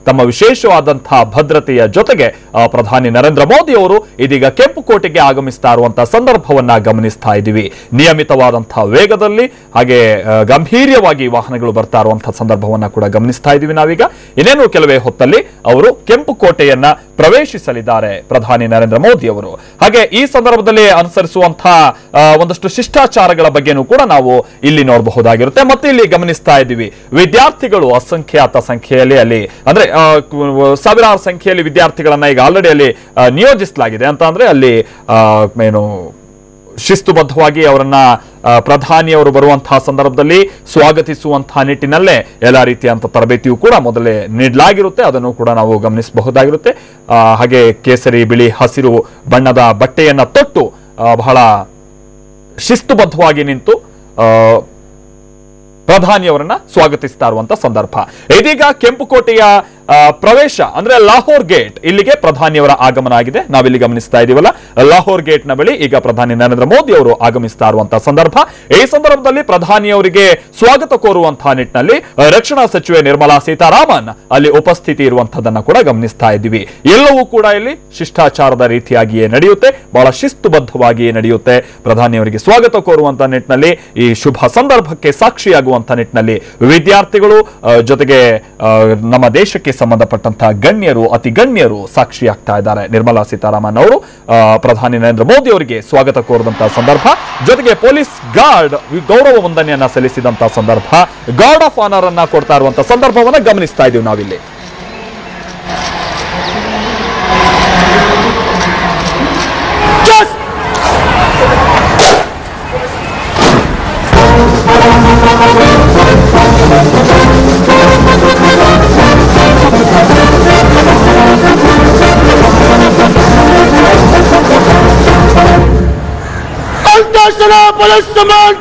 ತಮ್ಮ ವಿಶೇಷವಾದಂತಹ ಭದ್ರತೆಯ ಜೊತೆಗೆ ಪ್ರಧಾನಿ ನರೇಂದ್ರ ಮೋದಿ ಅವರು ಇದೀಗ ಕೆಂಪುಕೋಟೆಗೆ ಆಗಮಿಸ್ತಾ ಇರುವಂತಹ ಸಂದರ್ಭವನ್ನ ಗಮನಿಸ್ತಾ ಇದ್ದೀವಿ. ನಿಯಮಿತವಾದಂತಹ ವೇಗದಲ್ಲಿ ಹಾಗೆ ಗಂಭೀರ್ಯವಾಗಿ ವಾಹನಗಳು ಬರ್ತಾ ಇರುವಂತಹ ಸಂದರ್ಭವನ್ನ ಕೂಡ ಗಮನಿಸ್ತಾ ಇದ್ದೀವಿ ನಾವೀಗ. ಇನ್ನೇನು ಕೆಲವೇ ಹೊತ್ತಲ್ಲಿ ಅವರು ಕೆಂಪುಕೋಟೆಯನ್ನ ಪ್ರವೇಶಿಸಲಿದ್ದಾರೆ ಪ್ರಧಾನಿ ನರೇಂದ್ರ ಮೋದಿ ಅವರು. ಹಾಗೆ ಈ ಸಂದರ್ಭದಲ್ಲಿ ಅನುಸರಿಸುವಂತಹ ಒಂದಷ್ಟು ಶಿಷ್ಟಾಚಾರಗಳ ಬಗ್ಗೆನೂ ಕೂಡ ನಾವು ಇಲ್ಲಿ ನೋಡಬಹುದಾಗಿರುತ್ತೆ. ಮತ್ತೆ ಇಲ್ಲಿ ಗಮನಿಸ್ತಾ ಇದ್ದೀವಿ ವಿದ್ಯಾರ್ಥಿಗಳು ಅಸಂಖ್ಯಾತ ಸಂಖ್ಯೆಯಲ್ಲಿ ಅಲ್ಲಿ ಅಂದ್ರೆ ಸಾವಿರಾರು ಸಂಖ್ಯೆಯಲ್ಲಿ ವಿದ್ಯಾರ್ಥಿಗಳನ್ನ ಈಗ ಆಲ್ರೆಡಿ ಅಲ್ಲಿ ನಿಯೋಜಿಸಲಾಗಿದೆ ಅಂತ ಅಂದ್ರೆ ಅಲ್ಲಿ ಏನು ಶಿಸ್ತುಬದ್ಧವಾಗಿ ಅವರನ್ನ ಪ್ರಧಾನಿಯವರು ಬರುವಂತಹ ಸಂದರ್ಭದಲ್ಲಿ ಸ್ವಾಗತಿಸುವಂತಹ ನಿಟ್ಟಿನಲ್ಲೇ ಎಲ್ಲ ರೀತಿಯಂತ ತರಬೇತಿಯು ಕೂಡ ಮೊದಲೇ ನೀಡಲಾಗಿರುತ್ತೆ. ಅದನ್ನು ಕೂಡ ನಾವು ಗಮನಿಸಬಹುದಾಗಿರುತ್ತೆ. ಹಾಗೆ ಕೇಸರಿ, ಬಿಳಿ, ಹಸಿರು ಬಣ್ಣದ ಬಟ್ಟೆಯನ್ನ ತೊಟ್ಟು ಬಹಳ ಶಿಸ್ತುಬದ್ಧವಾಗಿ ನಿಂತು ಪ್ರಧಾನಿಯವರನ್ನ ಸ್ವಾಗತಿಸ್ತಾ ಇರುವಂತಹ ಸಂದರ್ಭ. ಇದೀಗ ಕೆಂಪುಕೋಟೆಯ ಪ್ರವೇಶ ಅಂದ್ರೆ ಲಾಹೋರ್ ಗೇಟ್ ಇಲ್ಲಿಗೆ ಪ್ರಧಾನಿಯವರ ಆಗಮನ ಆಗಿದೆ. ನಾವಿಲ್ಲಿ ಗಮನಿಸ್ತಾ ಇದೀವಲ್ಲ, ಲಾಹೋರ್ ಗೇಟ್ ನ ಬಳಿ ಈಗ ಪ್ರಧಾನಿ ನರೇಂದ್ರ ಮೋದಿ ಅವರು ಆಗಮಿಸ್ತಾ ಇರುವಂತಹ ಸಂದರ್ಭ. ಈ ಸಂದರ್ಭದಲ್ಲಿ ಪ್ರಧಾನಿಯವರಿಗೆ ಸ್ವಾಗತ ಕೋರುವಂತಹ ನಿಟ್ಟಿನಲ್ಲಿ ರಕ್ಷಣಾ ಸಚಿವೆ ನಿರ್ಮಲಾ ಸೀತಾರಾಮನ್ ಅಲ್ಲಿ ಉಪಸ್ಥಿತಿ ಇರುವಂತಹದನ್ನ ಕೂಡ ಗಮನಿಸ್ತಾ ಇದ್ದೀವಿ. ಎಲ್ಲವೂ ಕೂಡ ಇಲ್ಲಿ ಶಿಷ್ಟಾಚಾರದ ರೀತಿಯಾಗಿಯೇ ನಡೆಯುತ್ತೆ, ಬಹಳ ಶಿಸ್ತುಬದ್ಧವಾಗಿಯೇ ನಡೆಯುತ್ತೆ. ಪ್ರಧಾನಿಯವರಿಗೆ ಸ್ವಾಗತ ಕೋರುವಂತಹ ನಿಟ್ಟಿನಲ್ಲಿ ಈ ಶುಭ ಸಂದರ್ಭಕ್ಕೆ ಸಾಕ್ಷಿಯಾಗುವಂತಹ ನಿಟ್ಟಿನಲ್ಲಿ ವಿದ್ಯಾರ್ಥಿಗಳು ಜೊತೆಗೆ ನಮ್ಮ ದೇಶಕ್ಕೆ ಸಂಬಂಧಪಟ್ಟಂತಹ ಗಣ್ಯರು, ಅತಿ ಗಣ್ಯರು ಸಾಕ್ಷಿಯಾಗ್ತಾ ಇದ್ದಾರೆ. ನಿರ್ಮಲಾ ಸೀತಾರಾಮನ್ ಅವರು ಪ್ರಧಾನಿ ನರೇಂದ್ರ ಮೋದಿ ಅವರಿಗೆ ಸ್ವಾಗತ ಕೋರಿದಂತಹ ಸಂದರ್ಭ, ಜೊತೆಗೆ ಪೊಲೀಸ್ ಗಾರ್ಡ್ ಗೌರವ ವಂದನೆಯನ್ನ ಸಲ್ಲಿಸಿದಂತಹ ಸಂದರ್ಭ, ಗಾರ್ಡ್ ಆಫ್ ಆನರ್ ಅನ್ನ ಕೊಡ್ತಾ ಇರುವಂತಹ ಸಂದರ್ಭವನ್ನ ಗಮನಿಸ್ತಾ ಇದ್ದೀವಿ ನಾವಿಲ್ಲಿ. पुलिस सम्मान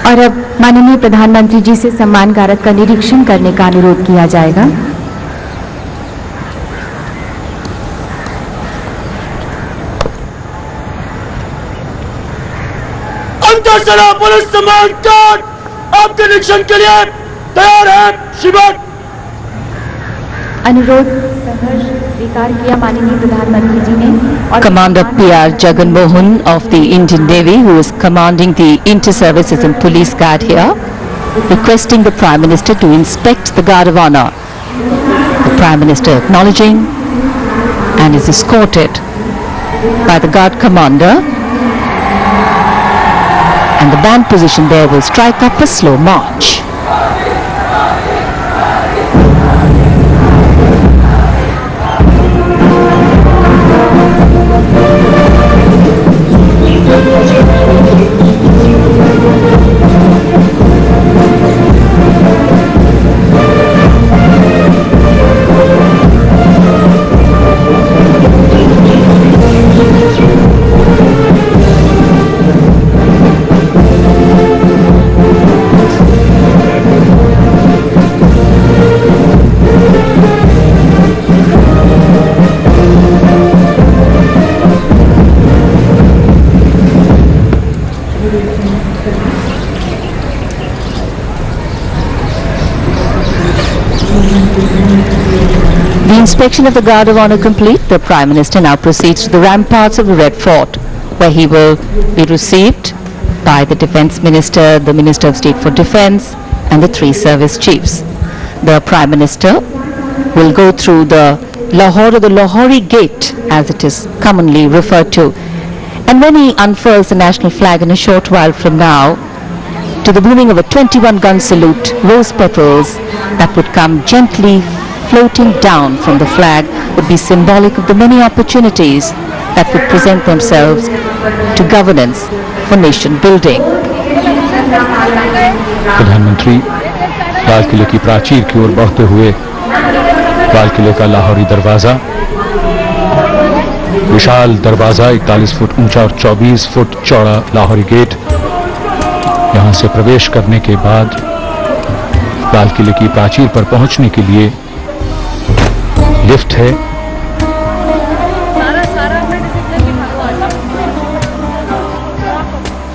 और अब माननीय प्रधानमंत्री जी से सम्मान गारद का निरीक्षण करने का अनुरोध किया जाएगा। अंतरसेना पुलिस सम्मान गार्ड आपके निरीक्षण के लिए तैयार है। श्रीमान अनुरोध स्वीकार किया माननीय प्रधानमंत्री जी ने। Commander P.R. Jagan Mohan of the Indian Navy, who is commanding the Inter-Services and Police Guard here, requesting the Prime Minister to inspect the Guard of Honour. The Prime Minister acknowledging and is escorted by the Guard Commander, and the band position there will strike up a slow march. The inspection of the Guard of Honour complete, the Prime Minister now proceeds to the ramparts of the Red Fort, where he will be received by the Defence Minister, the Minister of State for Defence and the 3 service chiefs. The Prime Minister will go through the Lahore or the Lahori Gate, as it is commonly referred to. And when he unfurls the national flag in a short while from now, to the booming of a 21-gun salute, rose petals that would come gently floating down from the flag would be symbolic of the many opportunities that would present themselves to governance for nation building. प्रधानमंत्री लाल किले की प्राचीर की ओर बढ़ते हुए लाल किले का लाहौरी दरवाजा, विशाल दरवाजा 41 फुट ऊंचा और 24 फुट चौड़ा लाहौरी गेट, यहां से प्रवेश करने के बाद लाल किले की प्राचीर पर पहुंचने के लिए लिफ्ट है।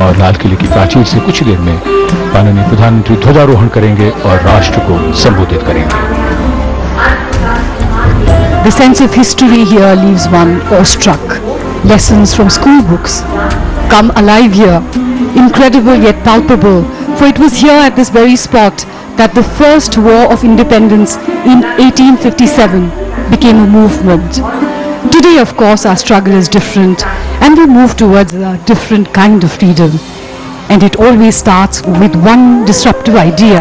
और लाल किले की प्राचीर से कुछ देर में माननीय प्रधानमंत्री ध्वजारोहण करेंगे और राष्ट्र को संबोधित करेंगे। The sense of history here leaves one awestruck. Lessons from school books come alive here, incredible yet palpable, for it was here at this very spot that the first war of independence in 1857 became a movement. Today, of course, our struggle is different and we move towards a different kind of freedom. And it always starts with one disruptive idea.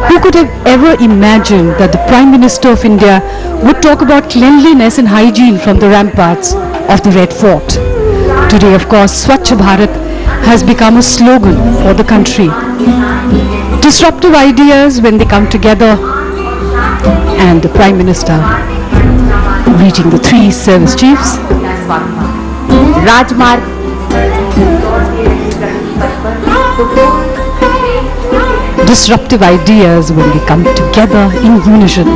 Who could have ever imagined that the Prime Minister of India would talk about cleanliness and hygiene from the ramparts of the Red Fort? Today, of course, Swachh Bharat has become a slogan for the country. Disruptive ideas when they come together, and the Prime Minister reading the three service chiefs. राजमार्ग Disruptive ideas when they come together in unison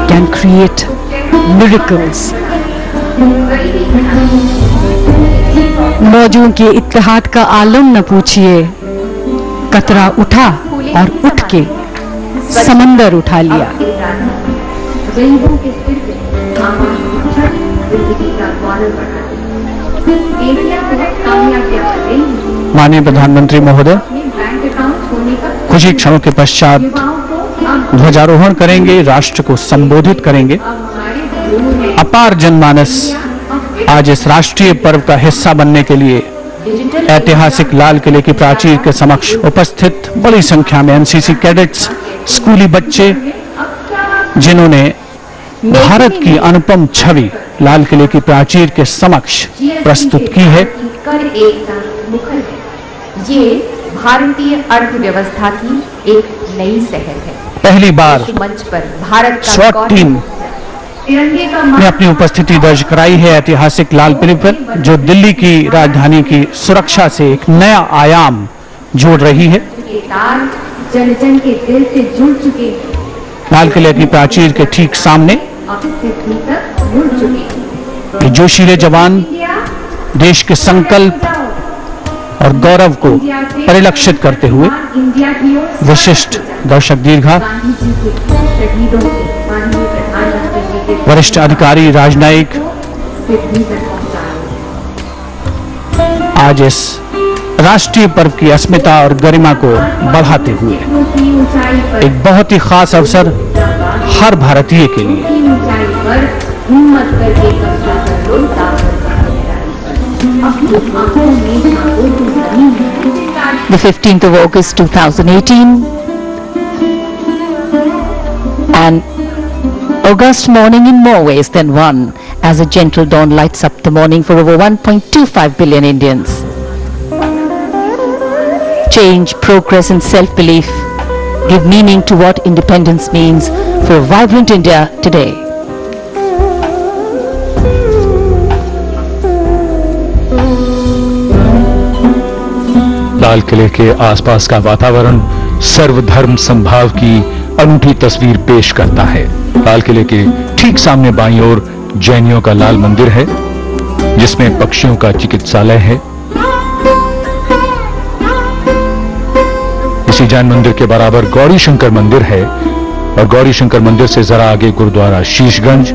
can create miracles. मौजों के इत्तेहाद का आलम न पूछिए, कतरा उठा और उठ के समंदर उठा लिया। माननीय प्रधानमंत्री महोदय कुछ ही क्षणों के पश्चात ध्वजारोहण करेंगे, राष्ट्र को संबोधित करेंगे। अपार जनमानस आज इस राष्ट्रीय पर्व का हिस्सा बनने के लिए ऐतिहासिक लाल किले की प्राचीर के समक्ष उपस्थित बड़ी संख्या में एनसीसी कैडेट्स, स्कूली बच्चे, जिन्होंने भारत की अनुपम छवि लाल किले की प्राचीर के समक्ष प्रस्तुत की है। ये भारतीय अर्थव्यवस्था की एक नई शहर है। पहली बार मंच पर भारत का स्वॉट टीम ने अपनी उपस्थिति दर्ज कराई है ऐतिहासिक लाल किले पर, जो दिल्ली की राजधानी की सुरक्षा से एक नया आयाम जोड़ रही है। जन जन के दिल से जुड़ चुके, लाल किले की प्राचीर के ठीक सामने ये जोशीले जवान देश के संकल्प और गौरव को परिलक्षित करते हुए विशिष्ट दर्शक दीर्घा, वरिष्ठ अधिकारी, राजनयिक आज इस राष्ट्रीय पर्व की अस्मिता और गरिमा को बढ़ाते हुए एक बहुत ही खास अवसर हर भारतीय के लिए। The 15th of August 2018, an August morning in more ways than one, as a gentle dawn lights up the morning for over 1.25 billion Indians. Change, progress and self-belief give meaning to what independence means for a vibrant India today. लाल किले के आसपास का वातावरण सर्वधर्म समभाव की अनूठी तस्वीर पेश करता है। लाल किले के ठीक सामने बाईं ओर जैनियों का लाल मंदिर है, जिसमें पक्षियों का चिकित्सालय है। इसी जैन मंदिर के बराबर गौरी शंकर मंदिर है और गौरी शंकर मंदिर से जरा आगे गुरुद्वारा शीशगंज,